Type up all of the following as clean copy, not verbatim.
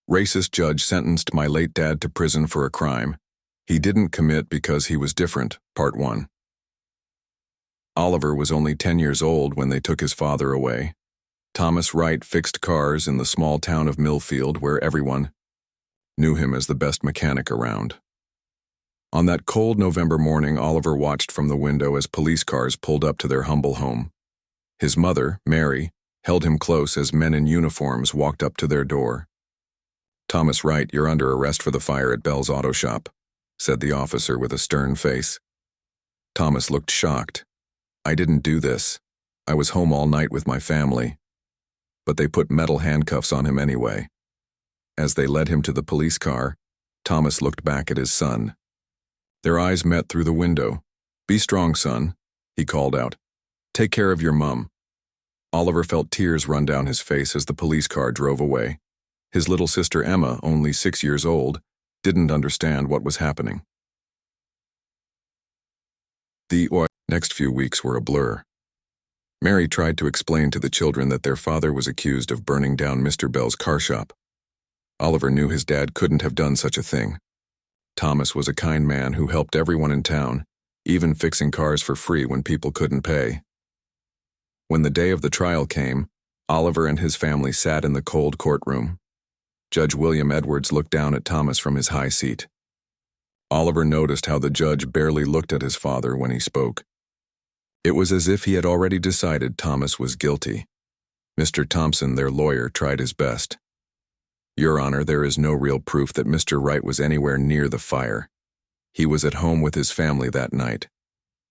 Racist judge sentenced my late dad to prison for a crime he didn't commit because he was different, Part 1. Oliver was only 10 years old when they took his father away. Thomas Wright fixed cars in the small town of Millfield where everyone knew him as the best mechanic around. On that cold November morning, Oliver watched from the window as police cars pulled up to their humble home. His mother, Mary, held him close as men in uniforms walked up to their door. "Thomas Wright, you're under arrest for the fire at Bell's Auto Shop," said the officer with a stern face. Thomas looked shocked. "I didn't do this. I was home all night with my family." But they put metal handcuffs on him anyway. As they led him to the police car, Thomas looked back at his son. Their eyes met through the window. "Be strong, son," he called out. "Take care of your mum." Oliver felt tears run down his face as the police car drove away. His little sister Emma, only 6 years old, didn't understand what was happening. The next few weeks were a blur. Mary tried to explain to the children that their father was accused of burning down Mr. Bell's car shop. Oliver knew his dad couldn't have done such a thing. Thomas was a kind man who helped everyone in town, even fixing cars for free when people couldn't pay. When the day of the trial came, Oliver and his family sat in the cold courtroom. Judge William Edwards looked down at Thomas from his high seat. Oliver noticed how the judge barely looked at his father when he spoke. It was as if he had already decided Thomas was guilty. Mr. Thompson, their lawyer, tried his best. "Your Honor, there is no real proof that Mr. Wright was anywhere near the fire. He was at home with his family that night.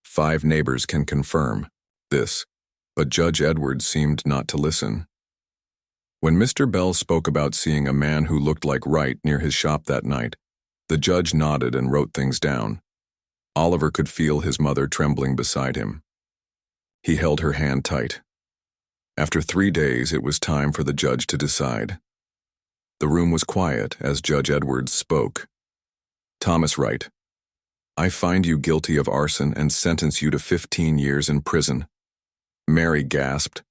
5 neighbors can confirm this." But Judge Edwards seemed not to listen. When Mr. Bell spoke about seeing a man who looked like Wright near his shop that night, the judge nodded and wrote things down. Oliver could feel his mother trembling beside him. He held her hand tight. After 3 days, it was time for the judge to decide. The room was quiet as Judge Edwards spoke. "Thomas Wright, I find you guilty of arson and sentence you to 15 years in prison." Mary gasped.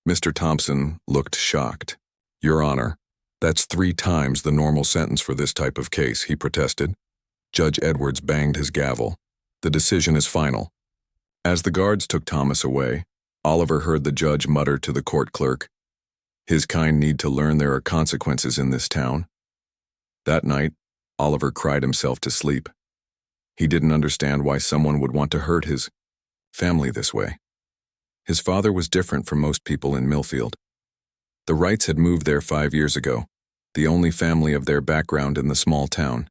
Mr. Thompson looked shocked. "Your Honor, that's 3 times the normal sentence for this type of case," he protested. Judge Edwards banged his gavel. "The decision is final." As the guards took Thomas away, Oliver heard the judge mutter to the court clerk, "His kind need to learn there are consequences in this town." That night, Oliver cried himself to sleep. He didn't understand why someone would want to hurt his family this way. His father was different from most people in Millfield. The Wrights had moved there 5 years ago, the only family of their background in the small town.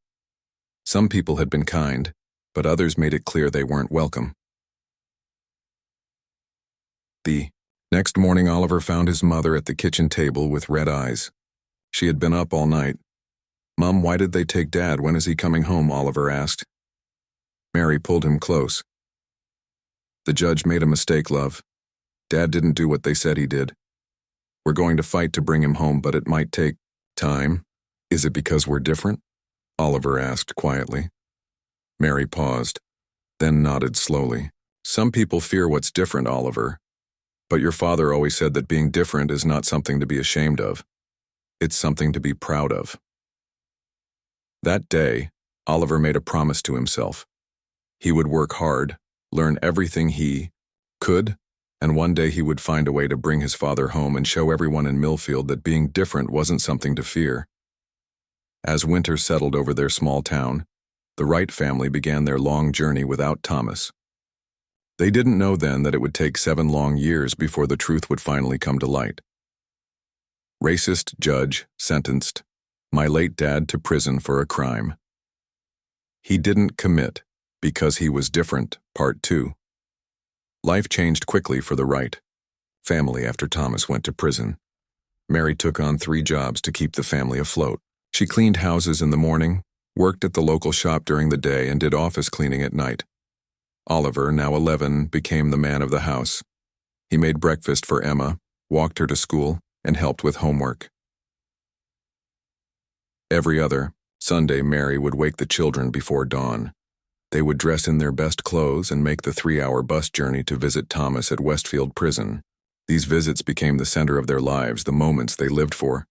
Some people had been kind, but others made it clear they weren't welcome. The next morning, Oliver found his mother at the kitchen table with red eyes. She had been up all night. "Mom, why did they take Dad? When is he coming home?" Oliver asked. Mary pulled him close. "The judge made a mistake, love. Dad didn't do what they said he did. We're going to fight to bring him home, but it might take time." "Is it because we're different?" Oliver asked quietly. Mary paused, then nodded slowly. "Some people fear what's different, Oliver. But your father always said that being different is not something to be ashamed of. It's something to be proud of." That day, Oliver made a promise to himself. He would work hard, learn everything he could, and one day he would find a way to bring his father home and show everyone in Millfield that being different wasn't something to fear. As winter settled over their small town, the Wright family began their long journey without Thomas. They didn't know then that it would take 7 long years before the truth would finally come to light. Racist judge sentenced my late dad to prison for a crime he didn't commit because he was different, Part 2. Life changed quickly for the Wright family after Thomas went to prison. Mary took on 3 jobs to keep the family afloat. She cleaned houses in the morning, worked at the local shop during the day, and did office cleaning at night. Oliver, now 11, became the man of the house. He made breakfast for Emma, walked her to school, and helped with homework. Every other Sunday, Mary would wake the children before dawn. They would dress in their best clothes and make the 3-hour bus journey to visit Thomas at Westfield Prison. These visits became the center of their lives, the moments they lived for.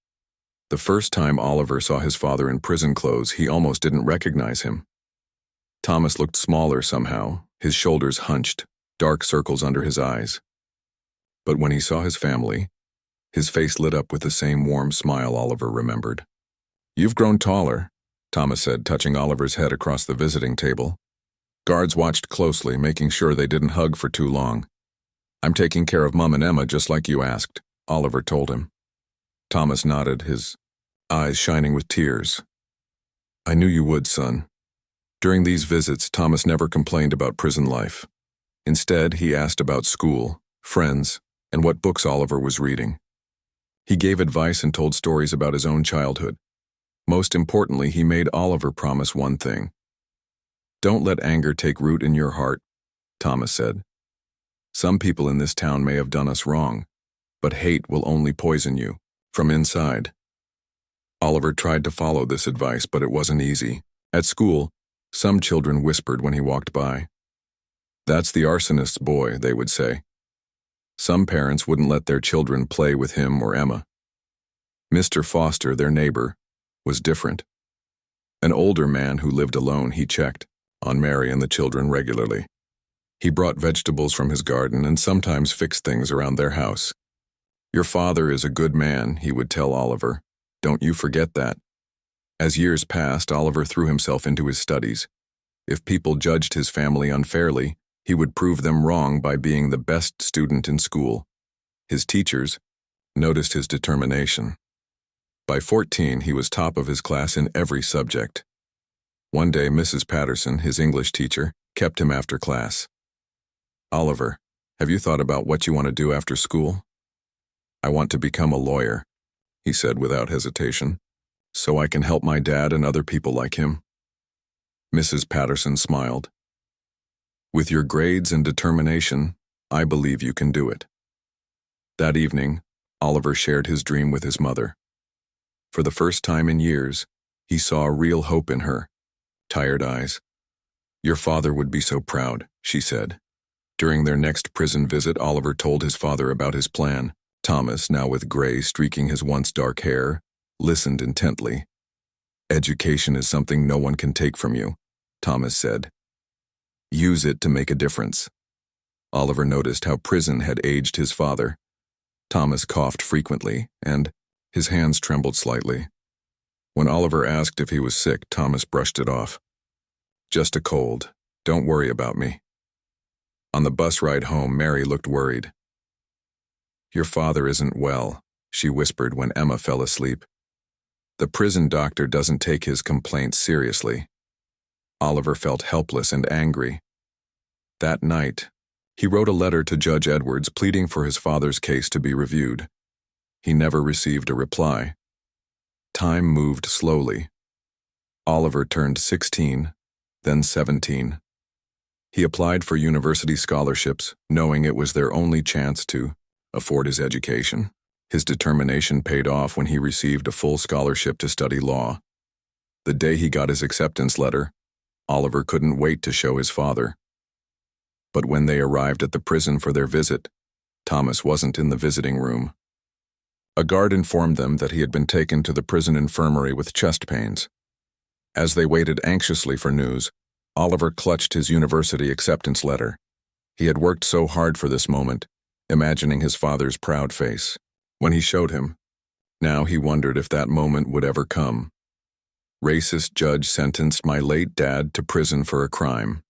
The first time Oliver saw his father in prison clothes, he almost didn't recognize him. Thomas looked smaller somehow, his shoulders hunched, dark circles under his eyes. But when he saw his family, his face lit up with the same warm smile Oliver remembered. "You've grown taller," Thomas said, touching Oliver's head across the visiting table. Guards watched closely, making sure they didn't hug for too long. "I'm taking care of Mum and Emma just like you asked," Oliver told him. Thomas nodded, his eyes shining with tears. "I knew you would, son." During these visits, Thomas never complained about prison life. Instead, he asked about school, friends, and what books Oliver was reading. He gave advice and told stories about his own childhood. Most importantly, he made Oliver promise one thing. "Don't let anger take root in your heart," Thomas said. "Some people in this town may have done us wrong, but hate will only poison you from inside." Oliver tried to follow this advice, but it wasn't easy. At school, some children whispered when he walked by. "That's the arsonist's boy," they would say. Some parents wouldn't let their children play with him or Emma. Mr. Foster, their neighbor, was different. An older man who lived alone, he checked on Mary and the children regularly. He brought vegetables from his garden and sometimes fixed things around their house. "Your father is a good man," he would tell Oliver. "Don't you forget that." As years passed, Oliver threw himself into his studies. If people judged his family unfairly, he would prove them wrong by being the best student in school. His teachers noticed his determination. By 14, he was top of his class in every subject. One day, Mrs. Patterson, his English teacher, kept him after class. "Oliver, have you thought about what you want to do after school?" "I want to become a lawyer," he said without hesitation, "so I can help my dad and other people like him." Mrs. Patterson smiled. "With your grades and determination, I believe you can do it." That evening, Oliver shared his dream with his mother. For the first time in years, he saw real hope in her tired eyes. "Your father would be so proud," she said. During their next prison visit, Oliver told his father about his plan. Thomas, now with gray streaking his once dark hair, listened intently. "Education is something no one can take from you," Thomas said. "Use it to make a difference." Oliver noticed how prison had aged his father. Thomas coughed frequently, and his hands trembled slightly. When Oliver asked if he was sick, Thomas brushed it off. "Just a cold. Don't worry about me." On the bus ride home, Mary looked worried. "Your father isn't well," she whispered when Emma fell asleep. "The prison doctor doesn't take his complaints seriously." Oliver felt helpless and angry. That night, he wrote a letter to Judge Edwards pleading for his father's case to be reviewed. He never received a reply. Time moved slowly. Oliver turned 16, then 17. He applied for university scholarships, knowing it was their only chance to afford his education. His determination paid off when he received a full scholarship to study law. The day he got his acceptance letter, Oliver couldn't wait to show his father. But when they arrived at the prison for their visit, Thomas wasn't in the visiting room. A guard informed them that he had been taken to the prison infirmary with chest pains. As they waited anxiously for news, Oliver clutched his university acceptance letter. He had worked so hard for this moment, imagining his father's proud face. When he showed him, now he wondered if that moment would ever come. "Racist judge sentenced my late dad to prison for a crime.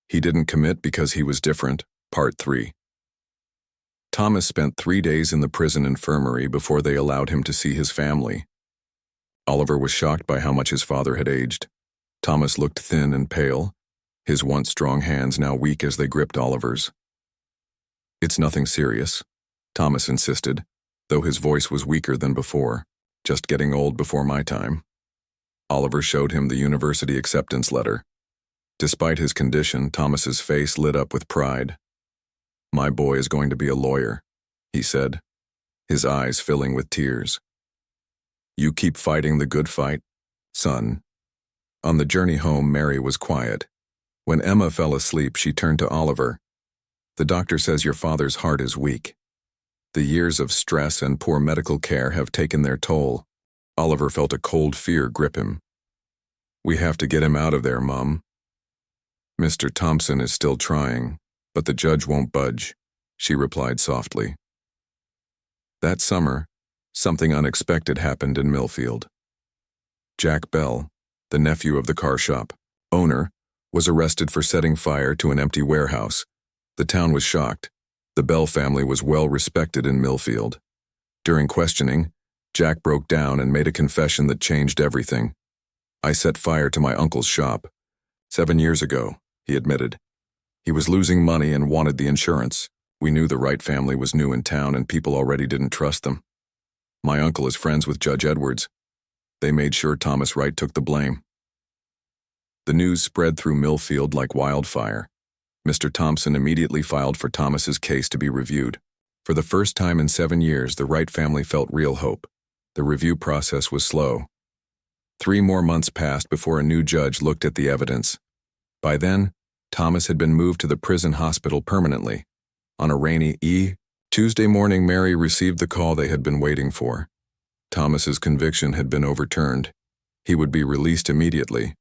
He didn't commit because he was different." Part 3. Thomas spent 3 days in the prison infirmary before they allowed him to see his family. Oliver was shocked by how much his father had aged. Thomas looked thin and pale, his once strong hands now weak as they gripped Oliver's. "It's nothing serious," Thomas insisted, though his voice was weaker than before. "Just getting old before my time." Oliver showed him the university acceptance letter. Despite his condition, Thomas's face lit up with pride. "My boy is going to be a lawyer," he said, his eyes filling with tears. "You keep fighting the good fight, son." On the journey home, Mary was quiet. When Emma fell asleep, she turned to Oliver. "The doctor says your father's heart is weak. The years of stress and poor medical care have taken their toll." Oliver felt a cold fear grip him. "We have to get him out of there, Mom." "Mr. Thompson is still trying, but the judge won't budge," she replied softly. That summer, something unexpected happened in Millfield. Jack Bell, the nephew of the car shop owner, was arrested for setting fire to an empty warehouse. The town was shocked. The Bell family was well respected in Millfield. During questioning, Jack broke down and made a confession that changed everything. "I set fire to my uncle's shop 7 years ago," he admitted. "He was losing money and wanted the insurance. We knew the Wright family was new in town and people already didn't trust them. My uncle is friends with Judge Edwards. They made sure Thomas Wright took the blame." The news spread through Millfield like wildfire. Mr. Thompson immediately filed for Thomas's case to be reviewed. For the first time in 7 years, the Wright family felt real hope. The review process was slow. 3 more months passed before a new judge looked at the evidence. By then, Thomas had been moved to the prison hospital permanently. On a rainy Tuesday morning, Mary received the call they had been waiting for. Thomas's conviction had been overturned. He would be released immediately.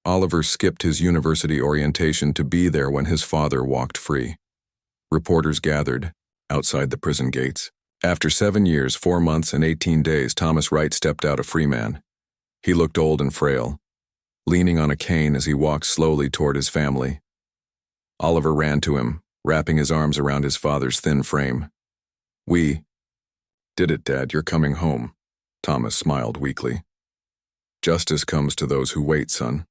Oliver skipped his university orientation to be there when his father walked free. Reporters gathered outside the prison gates. After 7 years, 4 months, and 18 days, Thomas Wright stepped out a free man. He looked old and frail, leaning on a cane as he walked slowly toward his family. Oliver ran to him, wrapping his arms around his father's thin frame. "We did it, Dad. You're coming home." Thomas smiled weakly. "Justice comes to those who wait, son."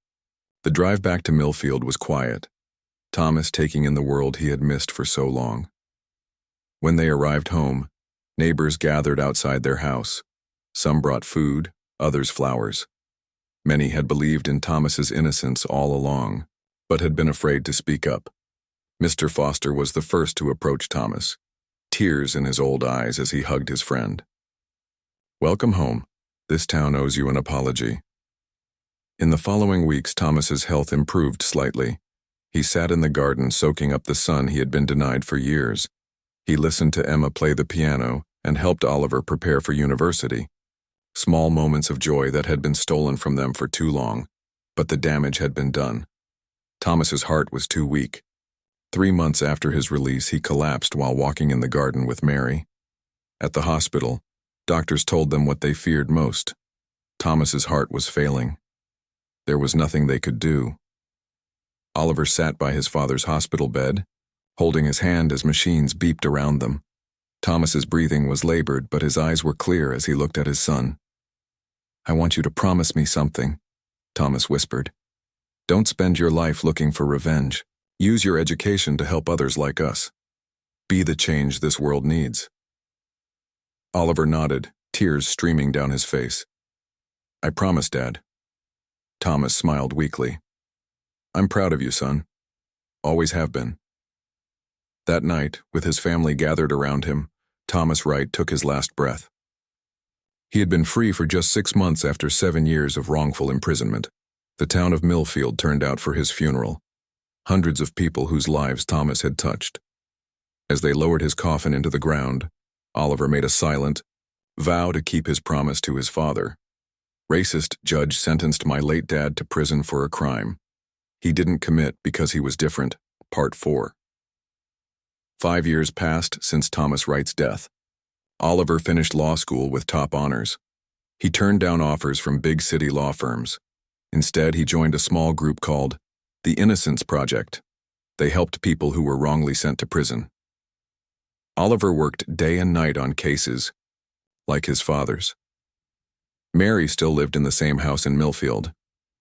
The drive back to Millfield was quiet, Thomas taking in the world he had missed for so long. When they arrived home, neighbors gathered outside their house. Some brought food, others flowers. Many had believed in Thomas's innocence all along, but had been afraid to speak up. Mr. Foster was the first to approach Thomas, tears in his old eyes as he hugged his friend. "Welcome home. This town owes you an apology." In the following weeks, Thomas's health improved slightly. He sat in the garden soaking up the sun he had been denied for years. He listened to Emma play the piano and helped Oliver prepare for university. Small moments of joy that had been stolen from them for too long, but the damage had been done. Thomas's heart was too weak. 3 months after his release, he collapsed while walking in the garden with Mary. At the hospital, doctors told them what they feared most. Thomas's heart was failing. There was nothing they could do. Oliver sat by his father's hospital bed, holding his hand as machines beeped around them. Thomas's breathing was labored, but his eyes were clear as he looked at his son. "I want you to promise me something," Thomas whispered. "Don't spend your life looking for revenge. Use your education to help others like us. Be the change this world needs." Oliver nodded, tears streaming down his face. "I promise, Dad." Thomas smiled weakly. "I'm proud of you, son. Always have been." That night, with his family gathered around him, Thomas Wright took his last breath. He had been free for just 6 months after 7 years of wrongful imprisonment. The town of Millfield turned out for his funeral. Hundreds of people whose lives Thomas had touched. As they lowered his coffin into the ground, Oliver made a silent vow to keep his promise to his father. "Racist judge sentenced my late dad to prison for a crime. He didn't commit because he was different." Part 4. 5 years passed since Thomas Wright's death. Oliver finished law school with top honors. He turned down offers from big city law firms. Instead, he joined a small group called the Innocence Project. They helped people who were wrongly sent to prison. Oliver worked day and night on cases like his father's. Mary still lived in the same house in Millfield.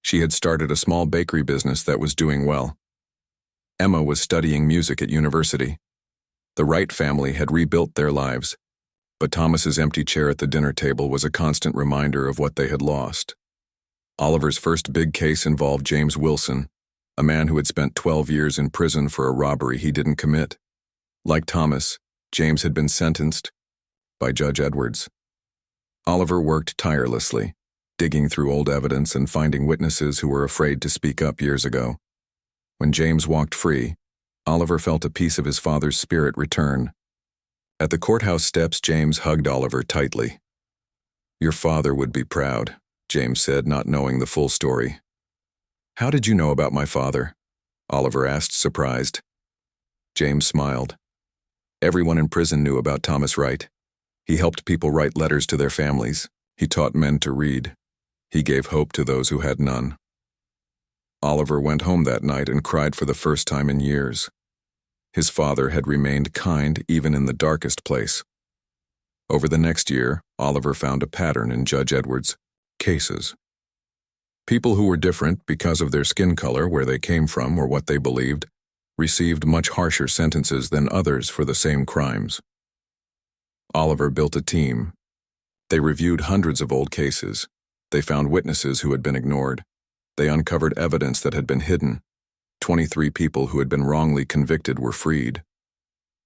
She had started a small bakery business that was doing well. Emma was studying music at university. The Wright family had rebuilt their lives, but Thomas's empty chair at the dinner table was a constant reminder of what they had lost. Oliver's first big case involved James Wilson, a man who had spent 12 years in prison for a robbery he didn't commit. Like Thomas, James had been sentenced by Judge Edwards. Oliver worked tirelessly, digging through old evidence and finding witnesses who were afraid to speak up years ago. When James walked free, Oliver felt a piece of his father's spirit return. At the courthouse steps, James hugged Oliver tightly. Your father would be proud, James said, not knowing the full story. How did you know about my father? Oliver asked, surprised. James smiled. Everyone in prison knew about Thomas Wright. He helped people write letters to their families. He taught men to read. He gave hope to those who had none. Oliver went home that night and cried for the first time in years. His father had remained kind even in the darkest place. Over the next year, Oliver found a pattern in Judge Edwards' cases. People who were different because of their skin color, where they came from, or what they believed, received much harsher sentences than others for the same crimes. Oliver built a team. They reviewed hundreds of old cases. They found witnesses who had been ignored. They uncovered evidence that had been hidden. 23 people who had been wrongly convicted were freed.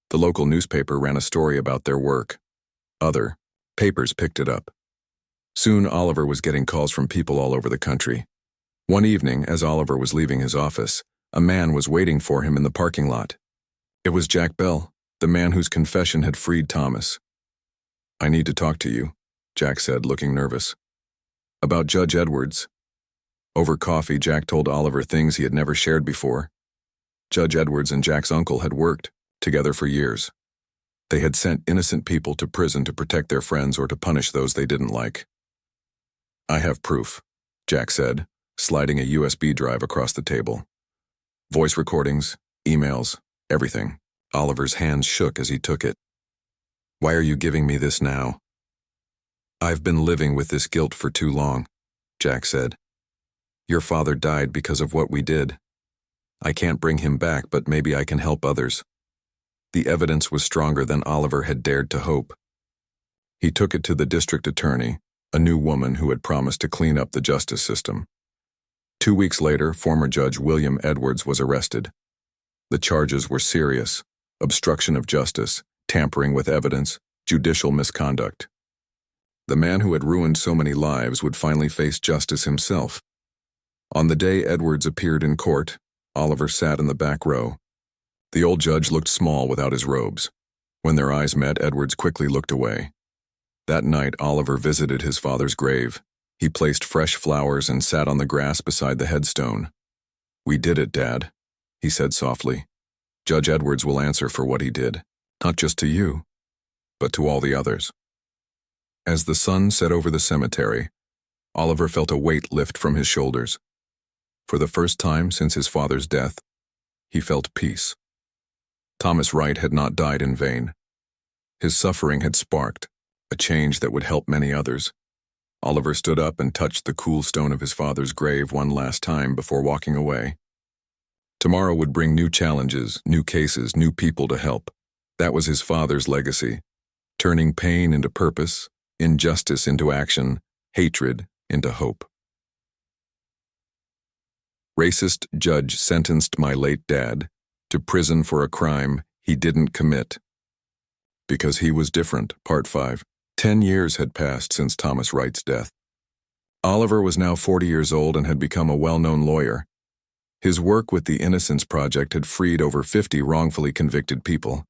The local newspaper ran a story about their work. Other papers picked it up. Soon Oliver was getting calls from people all over the country. One evening, as Oliver was leaving his office, a man was waiting for him in the parking lot. It was Jack Bell, the man whose confession had freed Thomas. I need to talk to you, Jack said, looking nervous. About Judge Edwards. Over coffee, Jack told Oliver things he had never shared before. Judge Edwards and Jack's uncle had worked together for years. They had sent innocent people to prison to protect their friends or to punish those they didn't like. I have proof, Jack said, sliding a USB drive across the table. Voice recordings, emails, everything. Oliver's hands shook as he took it. Why are you giving me this now? I've been living with this guilt for too long, Jack said. Your father died because of what we did. I can't bring him back, but maybe I can help others. The evidence was stronger than Oliver had dared to hope. He took it to the district attorney, a new woman who had promised to clean up the justice system. 2 weeks later, former Judge William Edwards was arrested. The charges were serious: obstruction of justice, tampering with evidence, judicial misconduct. The man who had ruined so many lives would finally face justice himself. On the day Edwards appeared in court, Oliver sat in the back row. The old judge looked small without his robes. When their eyes met, Edwards quickly looked away. That night, Oliver visited his father's grave. He placed fresh flowers and sat on the grass beside the headstone. We did it, Dad, he said softly. Judge Edwards will answer for what he did, not just to you, but to all the others. As the sun set over the cemetery, Oliver felt a weight lift from his shoulders. For the first time since his father's death, he felt peace. Thomas Wright had not died in vain. His suffering had sparked a change that would help many others. Oliver stood up and touched the cool stone of his father's grave one last time before walking away. Tomorrow would bring new challenges, new cases, new people to help. That was his father's legacy, turning pain into purpose, injustice into action, hatred into hope. Racist judge sentenced my late dad to prison for a crime he didn't commit. Because he was different, Part 5. 10 years had passed since Thomas Wright's death. Oliver was now 40 years old and had become a well-known lawyer. His work with the Innocence Project had freed over 50 wrongfully convicted people.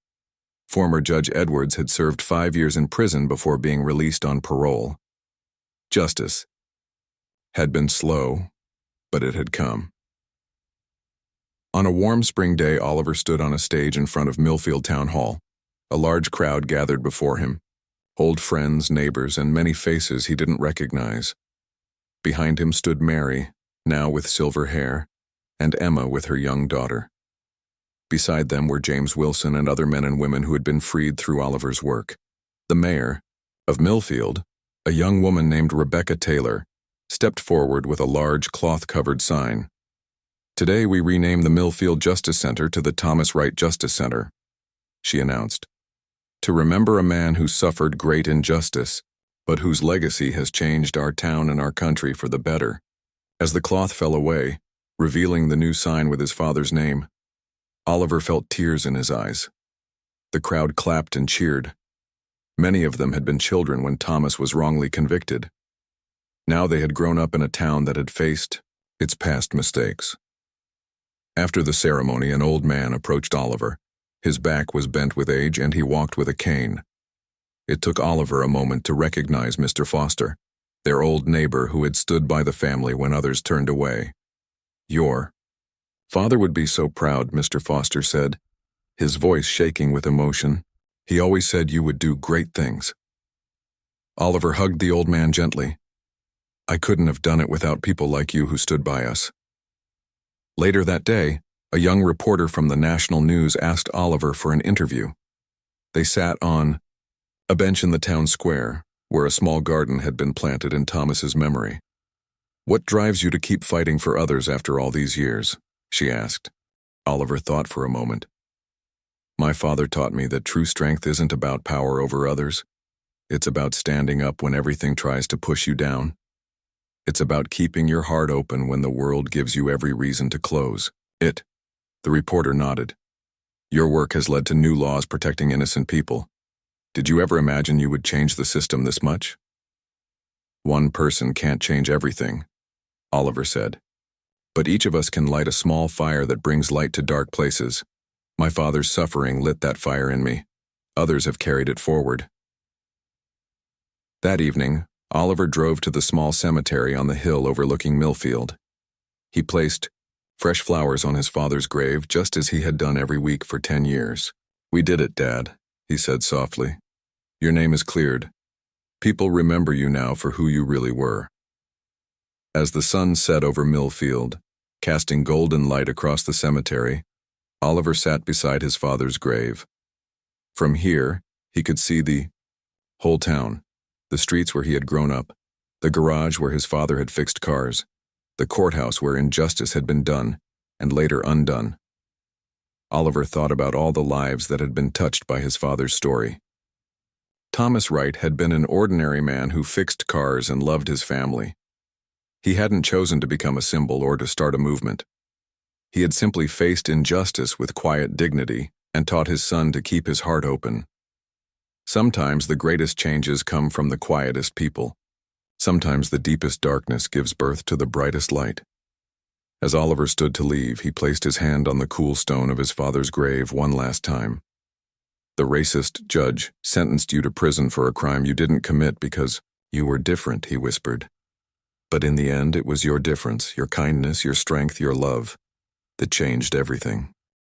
Former Judge Edwards had served 5 years in prison before being released on parole. Justice had been slow, but it had come. On a warm spring day, Oliver stood on a stage in front of Millfield Town Hall. A large crowd gathered before him. Old friends, neighbors, and many faces he didn't recognize. Behind him stood Mary, now with silver hair, and Emma with her young daughter. Beside them were James Wilson and other men and women who had been freed through Oliver's work. The mayor of Millfield, a young woman named Rebecca Taylor, stepped forward with a large cloth-covered sign. Today we rename the Millfield Justice Center to the Thomas Wright Justice Center, she announced, to remember a man who suffered great injustice, but whose legacy has changed our town and our country for the better. As the cloth fell away, revealing the new sign with his father's name, Oliver felt tears in his eyes. The crowd clapped and cheered. Many of them had been children when Thomas was wrongly convicted. Now they had grown up in a town that had faced its past mistakes. After the ceremony, an old man approached Oliver. His back was bent with age and he walked with a cane. It took Oliver a moment to recognize Mr. Foster, their old neighbor who had stood by the family when others turned away. Your father would be so proud, Mr. Foster said, his voice shaking with emotion. He always said you would do great things. Oliver hugged the old man gently. I couldn't have done it without people like you who stood by us. Later that day, a young reporter from the national news asked Oliver for an interview. They sat on a bench in the town square, where a small garden had been planted in Thomas's memory. What drives you to keep fighting for others after all these years? She asked. Oliver thought for a moment. My father taught me that true strength isn't about power over others. It's about standing up when everything tries to push you down. It's about keeping your heart open when the world gives you every reason to close it. The reporter nodded. Your work has led to new laws protecting innocent people. Did you ever imagine you would change the system this much? One person can't change everything, Oliver said. But each of us can light a small fire that brings light to dark places. My father's suffering lit that fire in me. Others have carried it forward. That evening, Oliver drove to the small cemetery on the hill overlooking Millfield. He placed fresh flowers on his father's grave just as he had done every week for 10 years. We did it, Dad, he said softly. Your name is cleared. People remember you now for who you really were. As the sun set over Millfield, casting golden light across the cemetery, Oliver sat beside his father's grave. From here, he could see the whole town, the streets where he had grown up, the garage where his father had fixed cars, the courthouse where injustice had been done and later undone. Oliver thought about all the lives that had been touched by his father's story. Thomas Wright had been an ordinary man who fixed cars and loved his family. He hadn't chosen to become a symbol or to start a movement. He had simply faced injustice with quiet dignity and taught his son to keep his heart open. Sometimes the greatest changes come from the quietest people. Sometimes the deepest darkness gives birth to the brightest light. As Oliver stood to leave, he placed his hand on the cool stone of his father's grave one last time. The racist judge sentenced you to prison for a crime you didn't commit because you were different, he whispered. But in the end, it was your difference, your kindness, your strength, your love that changed everything.